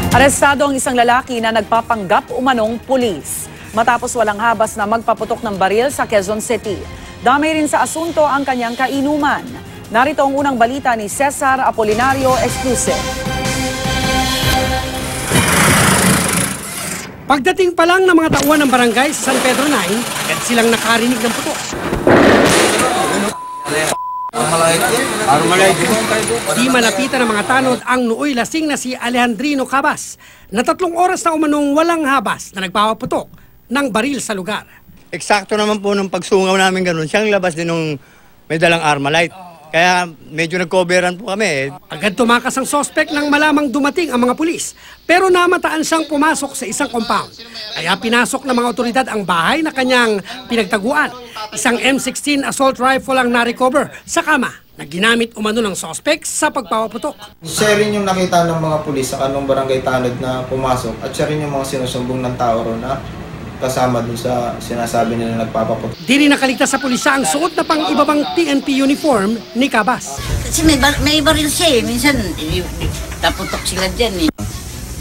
Arestado ang isang lalaki na nagpapanggap umanong pulis matapos walang habas na magpaputok ng baril sa Quezon City. Damay rin sa asunto ang kanyang kainuman. Narito ang unang balita ni Cesar Apolinario Exclusive. Pagdating pa lang ng mga tauhan ng barangay sa San Pedro 9, agad silang nakarinig ng putok. Di malapitan ng mga tanod ang nooy lasing na si Alejandrino Cabas na 3 oras na umanong walang habas na nagpapaputok ng baril sa lugar. Eksakto naman po nung pagsungaw namin ganun, siyang labas din nung may dalang Armalite. Kaya medyo nag-coveran po kami. Agad tumakas ang sospek nang malamang dumating ang mga pulis. Pero namataan siyang pumasok sa isang compound. Kaya pinasok ng mga otoridad ang bahay na kanyang pinagtaguan. Isang M16 assault rifle ang na-recover sa kama na ginamit umano ng sospek sa pagpapaputok. Siya rin yung nakita ng mga pulis sa kanong barangay tanod na pumasok at siya rin yung mga sinusumbong ng tao ron na kasama dun sa sinasabi nila nagpapaputok. Di rin nakaligtas sa pulisya ang suot na pang-ibabang PNP uniform ni Cabas. Kasi may baril siya eh. Minsan, taputok sila dyan eh.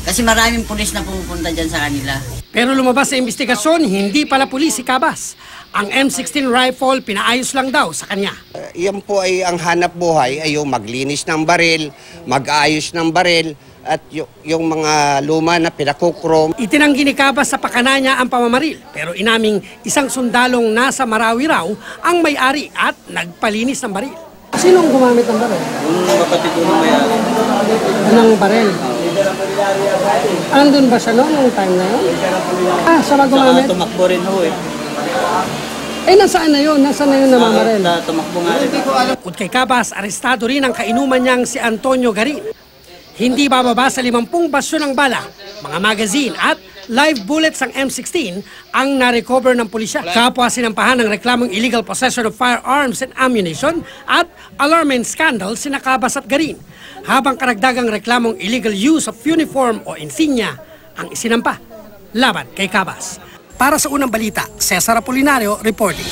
Kasi maraming pulis na pumupunta dyan sa kanila. Pero lumabas sa investigasyon, hindi pala pulis si Cabas. Ang M16 rifle, pinaayos lang daw sa kanya. Yan po ay ang hanap buhay ay yung maglinis ng baril, mag-ayos ng baril, at yung mga luma na pinakukrom. Itinanggi ni Cabas sa pakana niya ang pamamaril, pero inaming isang sundalong nasa Marawi raw ang may-ari at nagpalinis ng baril. Sinong gumamit ng baril? Yung kapatid ko na may-ari. Anong baril? Andun ba siya noong time na yun? Siya ba gumamit? Saka tumakbo rin ho eh. Nasaan na yun? Nasaan na yun namamaril? Tumakbo nga rin. Bukod kay Cabas, arestado rin ang kainuman niyang si Antonio Garin. Hindi bababa sa 50 basyo ng bala, mga magazine at live bullets ng M16 ang na-recover ng pulisya. Kapwa sinampahan ng reklamong illegal possession of firearms and ammunition at alarming scandal sina Cabas at Garin. Habang karagdagang reklamong illegal use of uniform o insignia ang isinampa laban kay Cabas. Para sa unang balita, Cesar Apolinario reporting.